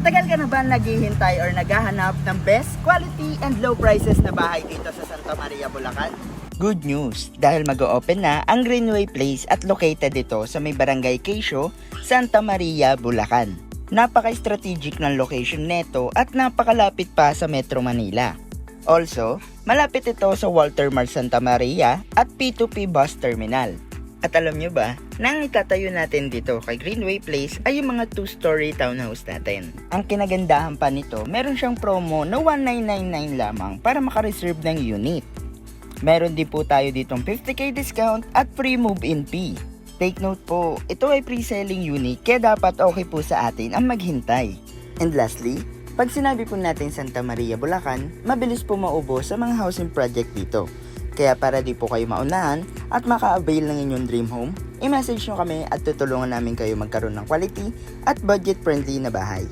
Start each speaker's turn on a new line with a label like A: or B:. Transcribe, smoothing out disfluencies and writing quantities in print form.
A: Matagal ka na ba naghihintay or naghahanap ng best quality and low prices na bahay dito sa Santa Maria, Bulacan? Good news, dahil mag-o-open na ang Greenway Place at located ito sa may barangay Quezio, Santa Maria, Bulacan. Napaka-strategic ng location neto at napakalapit pa sa Metro Manila. Also, malapit ito sa Walter Mart Santa Maria at P2P Bus Terminal. At alam nyo ba, na ang itatayo natin dito kay Greenway Place ay yung mga 2-story townhouse natin. Ang kinagandahan pa nito, meron siyang promo na 1999 lamang para makareserve ng unit. Meron din po tayo ditong 50k discount at free move-in fee. Take note po, ito ay pre-selling unit kaya dapat okay po sa atin ang maghintay. And lastly, pag sinabi po natin Santa Maria, Bulacan, mabilis po maubos sa mga housing project dito. Kaya para di po kayo maunahan at maka-avail ng inyong dream home, i-message nyo kami at tutulungan namin kayo magkaroon ng quality at budget-friendly na bahay.